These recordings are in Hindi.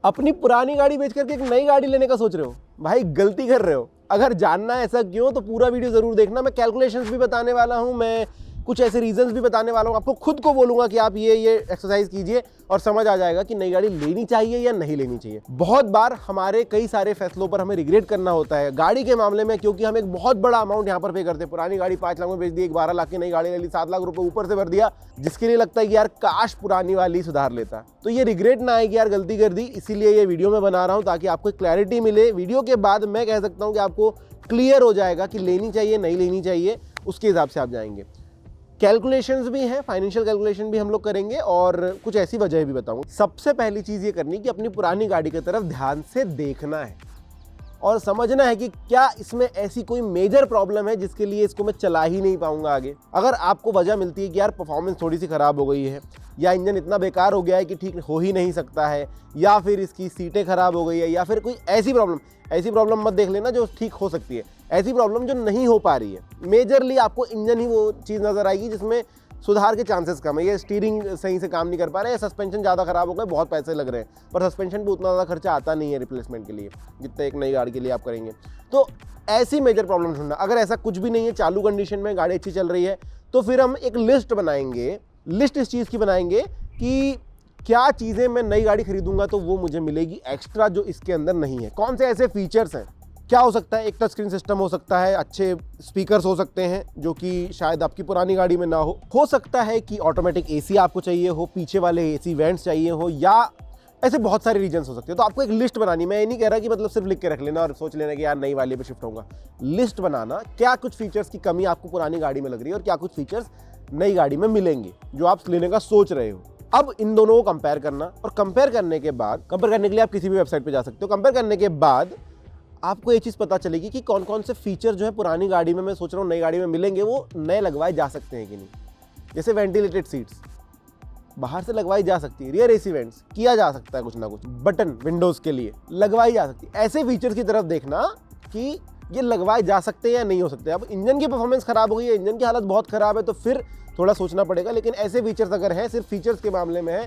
अपनी पुरानी गाड़ी बेच करके एक नई गाड़ी लेने का सोच रहे हो, भाई गलती कर रहे हो। अगर जानना है ऐसा क्यों तो पूरा वीडियो जरूर देखना। मैं कैलकुलेशंस भी बताने वाला हूं, मैं कुछ ऐसे रीजंस भी बताने वाला हूं। आपको खुद को बोलूंगा कि आप ये एक्सरसाइज कीजिए और समझ आ जाएगा कि नई गाड़ी लेनी चाहिए या नहीं लेनी चाहिए। बहुत बार हमारे कई सारे फैसलों पर हमें रिग्रेट करना होता है गाड़ी के मामले में, क्योंकि हम एक बहुत बड़ा अमाउंट यहाँ पर पे करते हैं। पुरानी गाड़ी 5 लाख में बेच दी, एक 12 लाख की नई गाड़ी ले ली, 7 लाख रुपए ऊपर से भर दिया, जिसके लिए लगता है कि यार काश पुरानी वाली सुधार लेता। तो ये रिग्रेट ना आए कि यार गलती कर दी, इसीलिए ये वीडियो में बना रहा हूँ ताकि आपको क्लैरिटी मिले। वीडियो के बाद मैं कह सकता हूँ कि आपको क्लियर हो जाएगा कि लेनी चाहिए नहीं लेनी चाहिए, उसके हिसाब से आप जाएंगे। कैलकुलेशंस भी हैं, फाइनेंशियल कैलकुलेशन भी हम लोग करेंगे और कुछ ऐसी वजह भी बताऊंगा। सबसे पहली चीज़ ये करनी कि अपनी पुरानी गाड़ी की तरफ ध्यान से देखना है और समझना है कि क्या इसमें ऐसी कोई मेजर प्रॉब्लम है जिसके लिए इसको मैं चला ही नहीं पाऊंगा आगे। अगर आपको वजह मिलती है कि यार परफॉर्मेंस थोड़ी सी ख़राब हो गई है, या इंजन इतना बेकार हो गया है कि ठीक हो ही नहीं सकता है, या फिर इसकी सीटें ख़राब हो गई है, या फिर कोई ऐसी प्रॉब्लम मत देख लेना जो ठीक हो सकती है, ऐसी प्रॉब्लम जो नहीं हो पा रही है। मेजरली आपको इंजन ही वो चीज़ नज़र आएगी जिसमें सुधार के चांसेस कम है। ये स्टीयरिंग सही से काम नहीं कर पा रहे हैं, सस्पेंशन ज़्यादा खराब हो गए, बहुत पैसे लग रहे हैं, पर सस्पेंशन पे उतना ज़्यादा खर्चा आता नहीं है रिप्लेसमेंट के लिए जितना एक नई गाड़ी के लिए आप करेंगे। तो ऐसी मेजर प्रॉब्लम ढूंढना। अगर ऐसा कुछ भी नहीं है, चालू कंडीशन में गाड़ी अच्छी चल रही है, तो फिर हम एक लिस्ट बनाएंगे। लिस्ट इस चीज़ की बनाएंगे कि क्या चीज़ें मैं नई गाड़ी खरीदूंगा तो वो मुझे मिलेगी एक्स्ट्रा जो इसके अंदर नहीं है। कौन से ऐसे फीचर्स हैं, क्या हो सकता है। एक टच स्क्रीन सिस्टम हो सकता है, अच्छे स्पीकर्स हो सकते हैं जो कि शायद आपकी पुरानी गाड़ी में ना हो सकता है कि ऑटोमेटिक एसी आपको चाहिए हो, पीछे वाले एसी वेंट्स चाहिए हो, या ऐसे बहुत सारे रीजन्स हो सकते हैं। तो आपको एक लिस्ट बनानी। मैं ये नहीं कह रहा कि मतलब सिर्फ लिख के रख लेना और सोच लेना कि यार नई वाली पे शिफ्ट होगा। लिस्ट बनाना, क्या कुछ फीचर्स की कमी आपको पुरानी गाड़ी में लग रही है और क्या कुछ फीचर्स नई गाड़ी में मिलेंगे जो आप लेने का सोच रहे हो। अब इन दोनों को कंपेयर करना, और कंपेयर करने के लिए आप किसी भी वेबसाइट पे जा सकते हो। कंपेयर करने के बाद आपको ये चीज़ पता चलेगी कि कौन कौन से फीचर जो है पुरानी गाड़ी में मैं सोच रहा हूँ नई गाड़ी में मिलेंगे, वो नए लगवाए जा सकते हैं कि नहीं। जैसे वेंटिलेटेड सीट्स बाहर से लगवाई जा सकती है, रियर एसी वेंट्स किया जा सकता है, कुछ ना कुछ बटन विंडोज़ के लिए लगवाई जा सकती है। ऐसे फीचर्स की तरफ देखना कि ये लगवाए जा सकते हैं या नहीं हो सकते। अब इंजन की परफॉर्मेंस खराब हो गई है, इंजन की हालत बहुत ख़राब है, तो फिर थोड़ा सोचना पड़ेगा। लेकिन ऐसे फीचर्स अगर हैं, सिर्फ फीचर्स के मामले में है,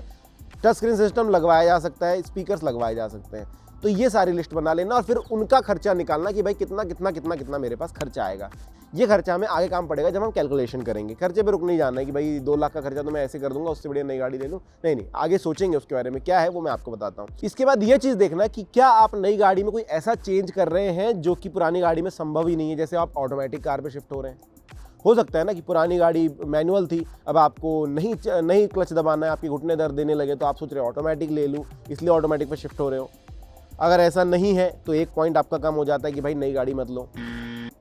टच स्क्रीन सिस्टम लगवाया जा सकता है, स्पीकर्स लगवाए जा सकते हैं, तो ये सारी लिस्ट बना लेना और फिर उनका खर्चा निकालना कि भाई कितना कितना कितना कितना मेरे पास खर्चा आएगा। ये खर्चा हमें आगे काम पड़ेगा जब हम कैलकुलेशन करेंगे। खर्चे पे रुक नहीं जाना है कि भाई 2 लाख का खर्चा तो मैं ऐसे कर दूंगा, उससे बढ़िया नई गाड़ी ले लूँ। नहीं, आगे सोचेंगे उसके बारे में, क्या है वो मैं आपको बताता हूँ। इसके बाद ये चीज़ देखना कि क्या आप नई गाड़ी में कोई ऐसा चेंज कर रहे हैं जो कि पुरानी गाड़ी में संभव ही नहीं है। जैसे आप ऑटोमेटिक कार पर शिफ्ट हो रहे हैं, हो सकता है ना कि पुरानी गाड़ी मैनुअल थी, अब आपको नहीं क्लच दबाना है, आपके घुटने दर्द देने लगे, तो आप सोच रहे हो ऑटोमेटिक ले लूँ, इसलिए ऑटोमेटिक पे शिफ्ट हो रहे हो। अगर ऐसा नहीं है तो एक पॉइंट आपका कम हो जाता है कि भाई नई गाड़ी मत लो।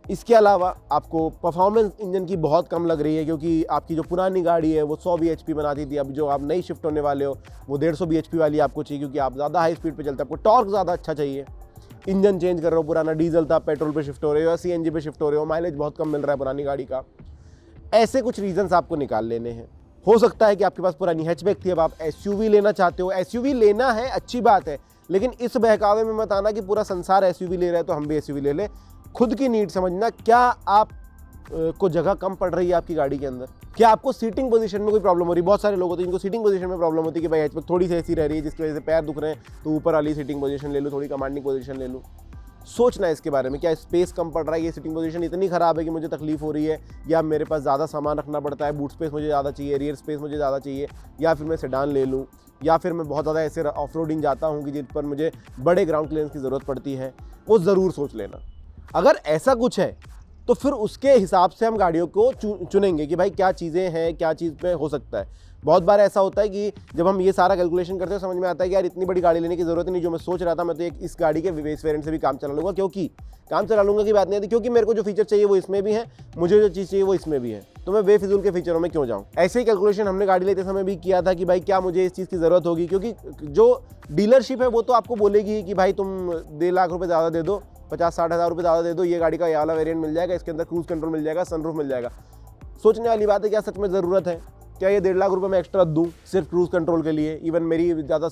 इसके अलावा आपको परफॉर्मेंस इंजन की बहुत कम लग रही है, क्योंकि आपकी जो पुरानी गाड़ी है वो 100 bhp बनाती थी, अब जो आप नई शिफ्ट होने वाले हो वो 150 bhp वाली आपको चाहिए, क्योंकि आप ज़्यादा हाई स्पीड पे चलते हैं, आपको टॉर्क ज़्यादा अच्छा चाहिए। इंजन चेंज कर रहे हो, पुराना डीजल था, पेट्रोल पे शिफ्ट हो रहे हो या CNG पे शिफ्ट हो रहे हो, माइलेज बहुत कम मिल रहा है पुरानी गाड़ी का। ऐसे कुछ रीजंस आपको निकाल लेने हैं। हो सकता है कि आपके पास पुरानी हैचबैक थी, अब आप SUV लेना चाहते हो। SUV लेना है, अच्छी बात है, लेकिन इस बहकावे में मत आना कि पूरा संसार SUV ले रहा है तो हम भी SUV ले लें। खुद की नीड समझना, क्या आप को जगह कम पड़ रही है आपकी गाड़ी के अंदर, क्या आपको सीटिंग पोजीशन में कोई प्रॉब्लम हो रही है। बहुत सारे लोग होते हैं जिनको सीटिंग पोजीशन में प्रॉब्लम होती है कि भाई हैचबैक थोड़ी सी ऐसी रह रही है जिसकी वजह से पैर दुख रहे हैं, तो ऊपर वाली सीटिंग पोजीशन ले लूँ, थोड़ी कमांडिंग पोजीशन ले लूँ। सोचना है इसके बारे में, क्या स्पेस कम पड़ रहा है, ये सीटिंग पोजीशन इतनी ख़राब है कि मुझे तकलीफ हो रही है, या मेरे पास ज़्यादा सामान रखना पड़ता है, बूट स्पेस मुझे ज़्यादा चाहिए, रियर स्पेस मुझे ज़्यादा चाहिए, या फिर मैं सेडान ले लूँ, या फिर मैं बहुत ज़्यादा ऐसे ऑफ रोडिंग जाता हूँ कि जिन पर मुझे बड़े ग्राउंड क्लियरेंस की ज़रूरत पड़ती है। वो ज़रूर सोच लेना। अगर ऐसा कुछ है तो फिर उसके हिसाब से हम गाड़ियों को चुनेंगे कि भाई क्या चीज़ें हैं, क्या चीज़ पे हो सकता है। बहुत बार ऐसा होता है कि जब हम ये सारा कैलकुलेशन करते हैं समझ में आता है कि यार इतनी बड़ी गाड़ी लेने की ज़रूरत नहीं, जो मैं सोच रहा था मैं तो इस गाड़ी के बेस वेरिएंट से भी काम चला लूँगा, क्योंकि काम चला लूँगा की बात नहीं आती, क्योंकि मेरे को जो फीचर चाहिए वो इसमें भी है, मुझे जो चीज़ चाहिए वो इसमें भी है, तो मैं बेफिजूल के फीचरों में क्यों जाऊँ। ऐसे ही कैलकुलेशन हमने गाड़ी लेते समय भी किया था कि भाई क्या मुझे इस चीज़ की ज़रूरत होगी, क्योंकि जो डीलरशिप है वो तो आपको बोलेगी कि भाई तुम 1.5 लाख रुपये ज़्यादा दे दो, 50-60 हज़ार रुपये ज़्यादा दे दो, ये गाड़ी का ये वाला वेरिएंट मिल जाएगा, इसके अंदर क्रूज़ कंट्रोल मिल जाएगा, सनरूफ मिल जाएगा। सोचने वाली बात है, क्या सच में ज़रूरत है। क्या ये 1.5 लाख रुपए मैं एक्स्ट्रा दूं सिर्फ क्रूज़ कंट्रोल के लिए? इवन मेरी ज़्यादा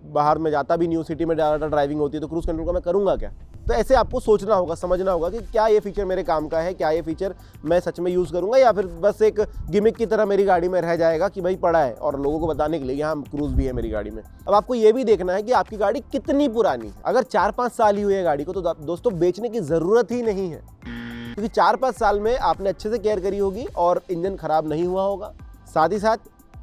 बाहर में जाता भी नहीं हूँ, सिटी में ज़्यादा ड्राइविंग होती है, तो क्रूज़ कंट्रोल का मैं करूँगा क्या? तो ऐसे आपको सोचना होगा, समझना होगा कि क्या ये फीचर मेरे काम का है, क्या ये फीचर मैं सच में यूज़ करूँगा, या फिर बस एक गिमिक की तरह मेरी गाड़ी में रह जाएगा कि भाई पड़ा है, और लोगों को बताने के लिए यहाँ क्रूज़ भी है मेरी गाड़ी में। अब आपको ये भी देखना है कि आपकी गाड़ी कितनी पुरानी है। अगर 4-5 साल ही हुई है गाड़ी को, तो दोस्तों बेचने की ज़रूरत ही नहीं है, क्योंकि 4-5 साल में आपने अच्छे से केयर करी होगी और इंजन ख़राब नहीं हुआ होगा। साथ ही साथ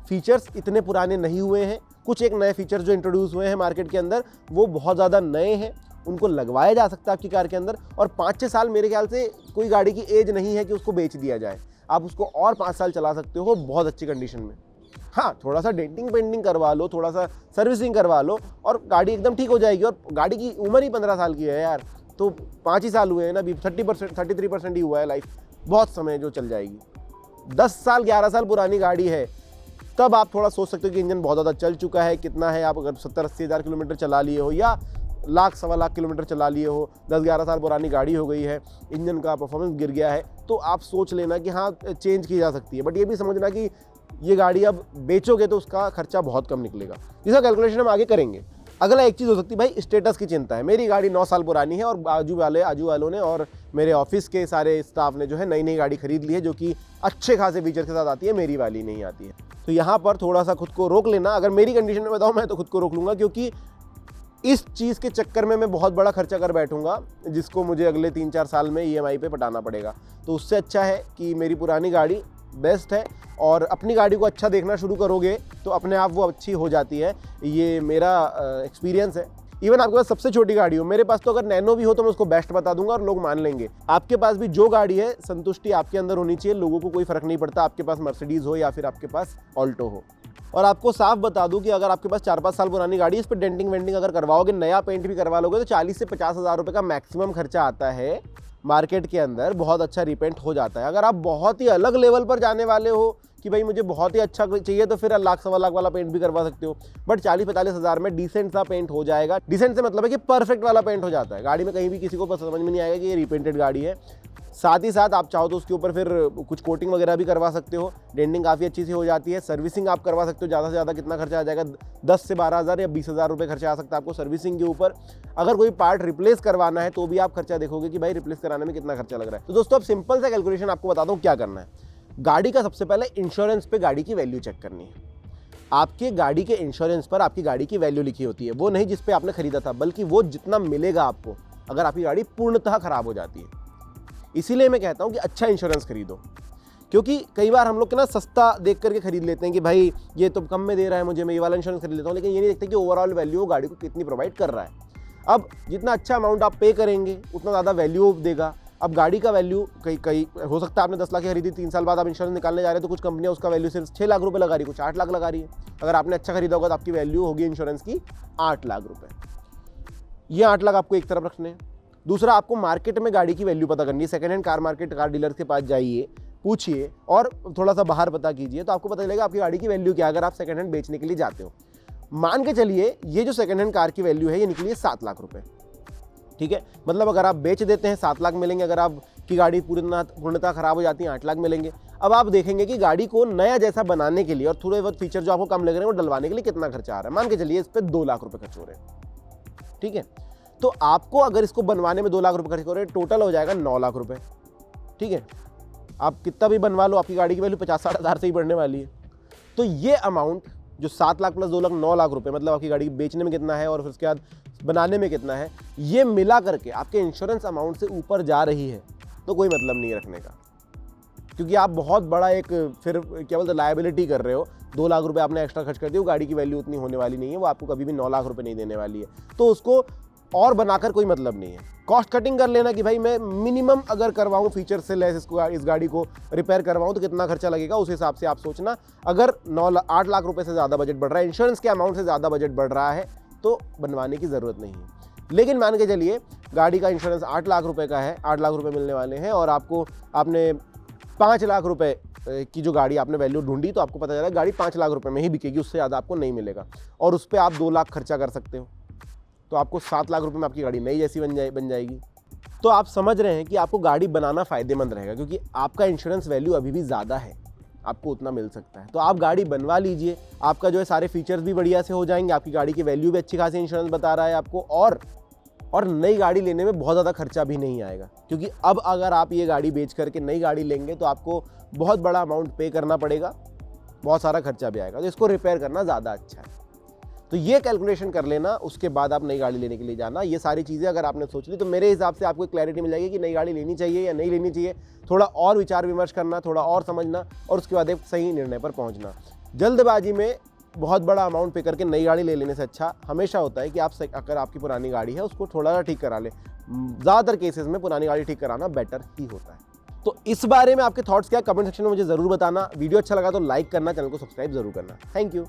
फीचर्स इतने पुराने नहीं हुए हैं, कुछ एक नए फीचर्स जो इंट्रोड्यूस हुए हैं मार्केट के अंदर वो बहुत ज़्यादा नए हैं, उनको लगवाया जा सकता है आपकी कार के अंदर। और 5-6 साल मेरे ख्याल से कोई गाड़ी की एज नहीं है कि उसको बेच दिया जाए, आप उसको और 5 साल चला सकते हो बहुत अच्छी कंडीशन में। हाँ, थोड़ा सा डेंटिंग पेंटिंग करवा लो, थोड़ा सा सर्विसिंग करवा लो और गाड़ी एकदम ठीक हो जाएगी। और गाड़ी की उम्र ही 15 साल की है यार, तो 5 ही साल हुए हैं ना, अभी 33% ही हुआ है लाइफ, बहुत समय जो चल जाएगी। 10 साल 11 साल पुरानी गाड़ी है, तब आप थोड़ा सोच सकते हो कि इंजन बहुत ज़्यादा चल चुका है, कितना है। आप अगर 70-80 हज़ार किलोमीटर चला लिए हो या 1,00,000-1.25 किलोमीटर चला लिए हो, 10-11 साल पुरानी गाड़ी हो गई है, इंजन का परफॉर्मेंस गिर गया है, तो आप सोच लेना कि हाँ चेंज की जा सकती है। बट ये भी समझना कि ये गाड़ी अब बेचोगे तो उसका खर्चा बहुत कम निकलेगा, जिसका कैलकुलेशन हम आगे करेंगे। अगला एक चीज़ हो सकती है भाई स्टेटस की चिंता है। मेरी गाड़ी 9 साल पुरानी है और आजू वालों ने और मेरे ऑफिस के सारे स्टाफ ने जो है नई गाड़ी खरीद ली है, जो कि अच्छे खासे फीचर के साथ आती है, मेरी वाली नहीं आती है। तो यहाँ पर थोड़ा सा खुद को रोक लेना। अगर मेरी कंडीशन में बताऊँ मैं तो खुद को रोक लूँगा, क्योंकि इस चीज़ के चक्कर में मैं बहुत बड़ा खर्चा कर बैठूंगा, जिसको मुझे अगले 3-4 साल में EMI पे पटाना पड़ेगा। तो उससे अच्छा है कि मेरी पुरानी गाड़ी बेस्ट है, और अपनी गाड़ी को अच्छा देखना शुरू करोगे तो अपने आप वो अच्छी हो जाती है। ये मेरा एक्सपीरियंस है। इवन आपके पास सबसे छोटी गाड़ी हो, मेरे पास तो अगर नैनो भी हो तो मैं उसको बेस्ट बता दूंगा और लोग मान लेंगे। आपके पास भी जो गाड़ी है, संतुष्टि आपके अंदर होनी चाहिए, लोगों को कोई फर्क नहीं पड़ता आपके पास मर्सिडीज़ हो या फिर आपके पास ऑल्टो हो। और आपको साफ बता दूं कि अगर आपके पास 4-5 साल पुरानी गाड़ी है, इस पर डेंटिंग वेंटिंग अगर करवाओगे, नया पेंट भी करवा लोगे, तो 40 से 50 हज़ार रुपये का मैक्सिमम खर्चा आता है मार्केट के अंदर। बहुत अच्छा रिपेंट हो जाता है। अगर आप बहुत ही अलग लेवल पर जाने वाले हो कि भाई मुझे बहुत ही अच्छा चाहिए, तो फिर 1,00,000-1.25 लाख वाला पेंट भी करवा सकते हो। बट 40-45 हज़ार में डिसेंट सा पेंट हो जाएगा। डिसेंट से मतलब है कि परफेक्ट वाला पेंट हो जाता है। गाड़ी में कहीं भी किसी को समझ में नहीं आएगा कि ये रिपेंटेड गाड़ी है। साथ ही साथ आप चाहो तो उसके ऊपर फिर कुछ कोटिंग वगैरह भी करवा सकते हो। डेंटिंग काफ़ी अच्छी सी हो जाती है। सर्विसिंग आप करवा सकते हो। ज़्यादा से ज़्यादा कितना खर्चा आ जाएगा? 10 से 12 हज़ार या 20 हज़ार रुपये खर्चा आ सकता है आपको सर्विसिंग के ऊपर। अगर कोई पार्ट रिप्लेस करवाना है तो भी आप खर्चा देखोगे कि भाई रिप्लेस कराने में कितना खर्चा लग रहा है। तो दोस्तों अब सिंपल सा कैलकुलेशन आपको बताता हूँ क्या करना है। गाड़ी का सबसे पहले इंश्योरेंस पे गाड़ी की वैल्यू चेक करनी है। आपके गाड़ी के इंश्योरेंस पर आपकी गाड़ी की वैल्यू लिखी होती है, वो नहीं जिस पे आपने खरीदा था, बल्कि वो जितना मिलेगा आपको अगर आपकी गाड़ी पूर्णतः खराब हो जाती है। इसीलिए मैं कहता हूं कि अच्छा इंश्योरेंस खरीदो, क्योंकि कई बार हम लोग ना सस्ता देख करके खरीद लेते हैं कि भाई ये तो कम में दे रहा है मुझे, मैं ये वाला इंश्योरेंस खरीद लेता हूं, लेकिन ये नहीं देखते कि ओवरऑल वैल्यू गाड़ी को कितनी प्रोवाइड कर रहा है। अब जितना अच्छा अमाउंट आप पे करेंगे उतना ज़्यादा वैल्यू देगा। अब गाड़ी का वैल्यू कई हो सकता है आपने 10 लाख की खरीदी, 3 साल बाद आप इंश्योरेंस निकालने जा रहे हैं, तो कुछ कंपनियां उसका वैल्यू सिर्फ 6 लाख रुपए लगा रही है, कुछ 8 लाख लगा रही है। अगर आपने अच्छा खरीदा होगा तो आपकी वैल्यू होगी इंश्योरेंस की 8 लाख रुपए। ये 8 लाख आपको एक तरफ रखने हैं। दूसरा, आपको मार्केट में गाड़ी की वैल्यू पता करनी है। Second hand car market, car dealer के पास जाइए, पूछिए और थोड़ा सा बाहर पता कीजिए, तो आपको पता चलेगा आपकी गाड़ी की वैल्यू क्या है अगर आप सेकंड हैंड बेचने के लिए जाते हो। मान के चलिए ये जो सेकंड हैंड कार की वैल्यू है ये निकली है 7 लाख रुपए, ठीक है। मतलब अगर आप बेच देते हैं 7 लाख मिलेंगे, अगर आपकी गाड़ी पूर्णतः खराब हो जाती है 8 लाख मिलेंगे। अब आप देखेंगे कि गाड़ी को नया जैसा बनाने के लिए और थोड़े बहुत फीचर जो आपको कम लग रहे हैं वो डलवाने के लिए कितना खर्चा आ रहा है। मान के चलिए इस पर 2 लाख रुपए खर्च हो रहे हैं, ठीक है। तो आपको अगर इसको बनवाने में 2 लाख रुपए खर्च हो रहे हैं, टोटल हो जाएगा 9 लाख रुपए, ठीक है। आप कितना भी बनवा लो, आपकी गाड़ी की वैल्यू 50-60 हज़ार से ही बढ़ने वाली है। तो ये अमाउंट जो 7 लाख प्लस 2 लाख 9 लाख रुपए, मतलब आपकी गाड़ी बेचने में कितना है और फिर उसके बाद बनाने में कितना है, ये मिला करके आपके इंश्योरेंस अमाउंट से ऊपर जा रही है, तो कोई मतलब नहीं रखने का, क्योंकि आप बहुत बड़ा एक फिर क्या बोलते लायबिलिटी कर रहे हो। 2 लाख रुपए आपने एक्स्ट्रा खर्च कर दिया, वो गाड़ी की वैल्यू उतनी होने वाली नहीं है, वो आपको कभी भी 9 लाख रुपए नहीं देने वाली है। तो उसको और बनाकर कोई मतलब नहीं है। कॉस्ट कटिंग कर लेना कि भाई मैं मिनिमम अगर करवाऊँ फीचर से लेस इस गाड़ी को रिपेयर करवाऊँ तो कितना खर्चा लगेगा, उस हिसाब से आप सोचना। अगर 8 लाख रुपए से ज़्यादा बजट बढ़ रहा है, इंश्योरेंस के अमाउंट से ज़्यादा बजट बढ़ रहा है, तो बनवाने की ज़रूरत नहीं है। लेकिन मान के चलिए गाड़ी का इंश्योरेंस 8 लाख रुपए का है, 8 लाख रुपए मिलने वाले हैं और आपने 5 लाख रुपए की जो गाड़ी आपने वैल्यू ढूंढी, तो आपको पता चला गाड़ी 5 लाख रुपए में ही बिकेगी, उससे ज़्यादा आपको नहीं मिलेगा, और उस पर आप 2 लाख खर्चा कर सकते हो, तो आपको 7 लाख रुपए में आपकी गाड़ी नई जैसी बन जाएगी। तो आप समझ रहे हैं कि आपको गाड़ी बनाना फ़ायदेमंद रहेगा, क्योंकि आपका इंश्योरेंस वैल्यू अभी भी ज़्यादा है। आपको उतना मिल सकता है। तो आप गाड़ी बनवा लीजिए, आपका जो है सारे फीचर्स भी बढ़िया से हो जाएंगे, आपकी गाड़ी की वैल्यू भी अच्छी खासी इंश्योरेंस बता रहा है आपको, और नई गाड़ी लेने में बहुत ज़्यादा खर्चा भी नहीं आएगा। क्योंकि अब अगर आप ये गाड़ी बेच करके नई गाड़ी लेंगे तो आपको बहुत बड़ा अमाउंट पे करना पड़ेगा, बहुत सारा खर्चा भी आएगा, तो इसको रिपेयर करना ज़्यादा अच्छा है। तो ये कैलकुलेशन कर लेना, उसके बाद आप नई गाड़ी लेने के लिए जाना। ये सारी चीज़ें अगर आपने सोच ली तो मेरे हिसाब से आपको क्लैरिटी मिल जाएगी कि नई गाड़ी लेनी चाहिए या नहीं लेनी चाहिए। थोड़ा और विचार विमर्श करना, थोड़ा और समझना, और उसके बाद एक सही निर्णय पर पहुंचना। जल्दबाजी में बहुत बड़ा अमाउंट पे करके नई गाड़ी ले लेने से अच्छा हमेशा होता है कि आप अगर आपकी पुरानी गाड़ी है उसको थोड़ा सा ठीक करा लें। ज़्यादातर केसेस में पुरानी गाड़ी ठीक कराना बेटर ही होता है। तो इस बारे में आपके थॉट्स क्या है, कमेंट सेक्शन में मुझे ज़रूर बताना। वीडियो अच्छा लगा तो लाइक करना, चैनल को सब्सक्राइब जरूर करना। Thank you.